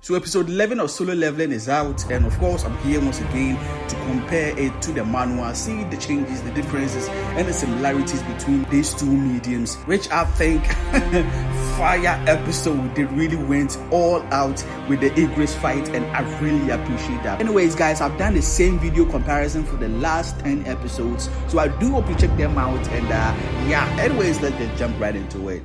So episode 11 of Solo Leveling is out, and of course I'm here once again to compare it to the manhwa, see the changes, the differences, and the similarities between these two mediums, which I think fire episode. They really went all out with the Igris fight, and I really appreciate that. Anyways guys, I've done the same video comparison for the last 10 episodes, so I do hope you check them out, and yeah, anyways, let's just jump right into it.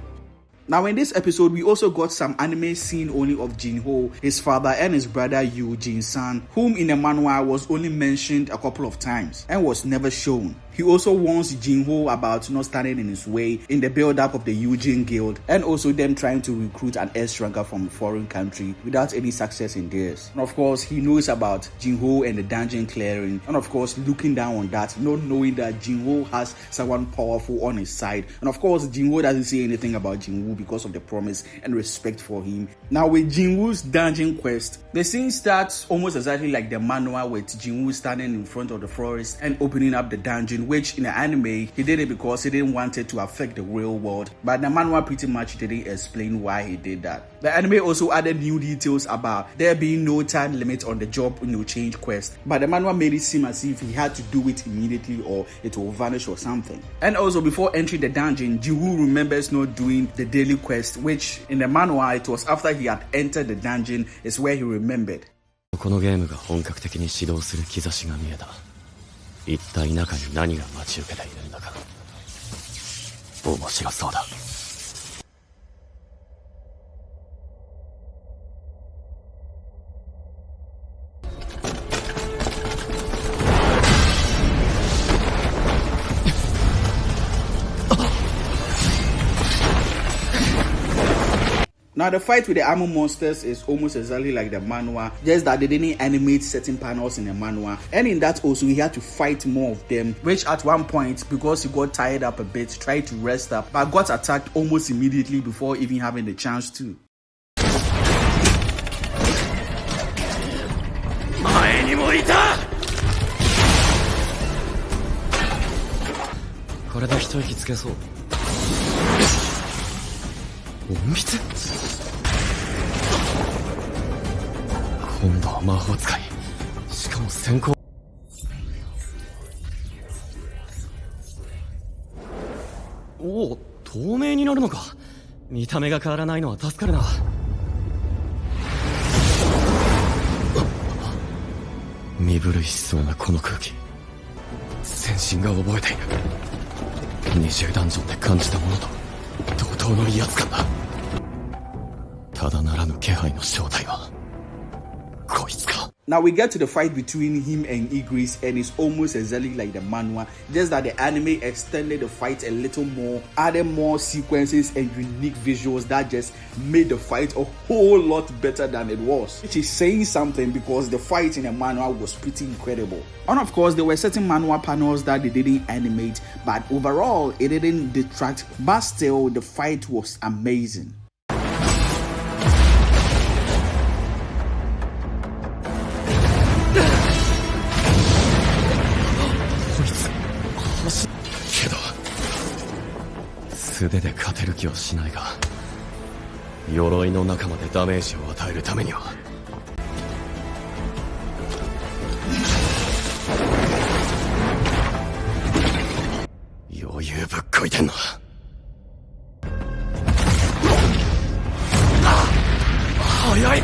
Now in this episode, we also got some anime scene only of Jinho, his father, and his brother Jin-san, whom in the manhwa was only mentioned a couple of times and was never shown. He also warns Jinho about not standing in his way in the build-up of the Eugene Guild, and also them trying to recruit an S-ranker from a foreign country without any success in theirs. And of course, he knows about Jinho and the dungeon clearing, and of course, looking down on that, not knowing that Jinho has someone powerful on his side. And of course, Jinho doesn't say anything about Jinho because of the promise and respect for him. Now with Jinwoo's dungeon quest, the scene starts almost exactly like the manhwa, with Jinwoo standing in front of the forest and opening up the dungeon, which in the anime he did it because he didn't want it to affect the real world, but the manhwa pretty much didn't explain why he did that. The anime also added new details about there being no time limit on the job change quest, but the manhwa made it seem as if he had to do it immediately or it will vanish or something. And also before entering the dungeon, Jinwoo remembers not doing the daily quest, which in the manhwa it was after he had entered the dungeon is where he remembered. このゲームが本格的に始動する兆しが見えた。一体中に何が待ち受けているんだか。面白そうだ。Now the fight with the armor monsters is almost exactly like the manhwa, just that they didn't animate certain panels in the manhwa, and in that also he had to fight more of them, which at one point, because he got tired up a bit, tried to rest up, but got attacked almost immediately before even having the chance to. 前にもいた。これで一息つけそう。隠密？今度は魔法使い。しかも先行。おお、透明になるのか。見た目が変わらないのは助かるな。身震いしそうなこの空気。全身が覚えている。20ダンジョンで感じたものと同等の威圧感だ。ただならぬ気配の正体はこいつか。Now we get to the fight between him and Igris, and it's almost exactly like the manhwa, just that the anime extended the fight a little more, added more sequences and unique visuals that just made the fight a whole lot better than it was, which is saying something because the fight in the manhwa was pretty incredible. And of course there were certain manhwa panels that they didn't animate, but overall it didn't detract, but still the fight was amazing. But 素手で勝てる気はしないが、鎧の中までダメージを与えるためには。余裕ぶっこいてんな。早い。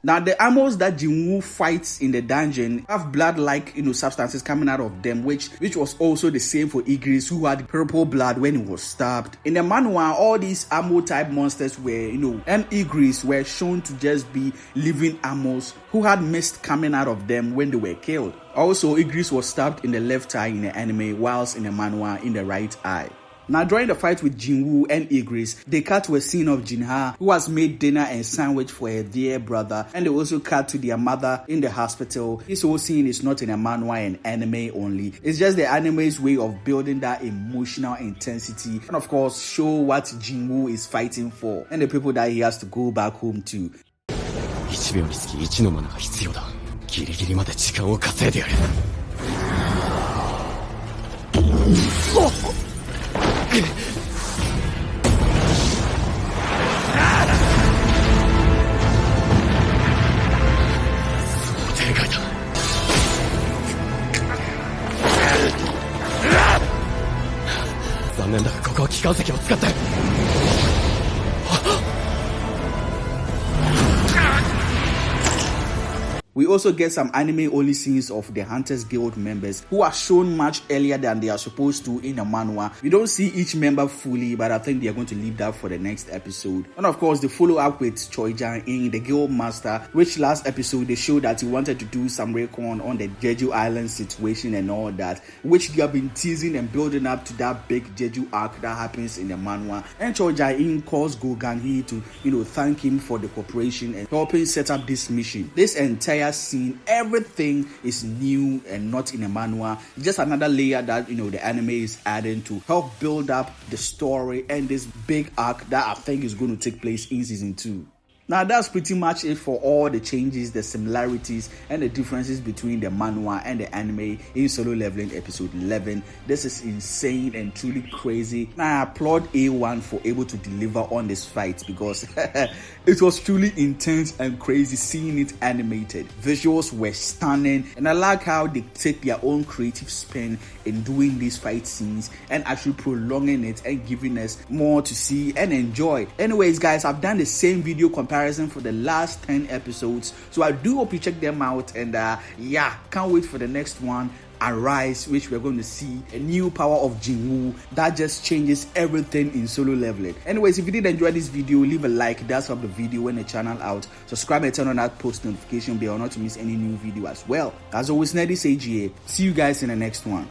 Now, the Amols that Jinho fights in the dungeon have blood-like, substances coming out of them, which was also the same for Igris, who had purple blood when he was stabbed. In the Manhwa, all these Amo-type monsters were, and Igris were shown to just be living Amos who had mist coming out of them when they were killed. Also, Igris was stabbed in the left eye in the anime, whilst in the Manhwa in the right eye. Now, during the fight with Jinho and Igris, they cut to a scene of Jinha, who has made dinner and sandwich for her dear brother, and they also cut to their mother in the hospital. This whole scene is not in a manhwa and anime only. It's just the anime's way of building that emotional intensity, and of course, show what Jinho is fighting for, and the people that he has to go back home to. 1秒につき1のマナが必要だ。ギリギリまで時間を稼いでやる。想定外だ。残念だがここは機関石を使って。We also get some anime-only scenes of the Hunters Guild members who are shown much earlier than they are supposed to in the manhwa. We don't see each member fully, but I think they are going to leave that for the next episode. And of course, the follow-up with Choijan in the Guild Master, which last episode they showed that he wanted to do some recon on the Jeju Island situation and all that, which they have been teasing and building up to that big Jeju arc that happens in the manhwa. And Choijan calls Goganhi to, thank him for the cooperation and helping set up this mission. This entire scene, everything is new and not in a manhwa. Just another layer that the anime is adding to help build up the story and this big arc that I think is going to take place in season 2. Now, that's pretty much it for all the changes, the similarities, and the differences between the manhwa and the anime in Solo Leveling episode 11. This is insane and truly crazy. Now, I applaud A1 for able to deliver on this fight because it was truly intense and crazy seeing it animated. Visuals were stunning, and I like how they take their own creative spin in doing these fight scenes and actually prolonging it and giving us more to see and enjoy. Anyways, guys, I've done the same video comparison for the last 10 episodes, so I do hope you check them out, and can't wait for the next one, Arise, which we're going to see a new power of Jinho that just changes everything in Solo Leveling. Anyways, if you did enjoy this video, leave a like, that's help the video and the channel out. Subscribe and turn on that post notification bell not to miss any new video as well. As always, Neddy AGA. See you guys in the next one.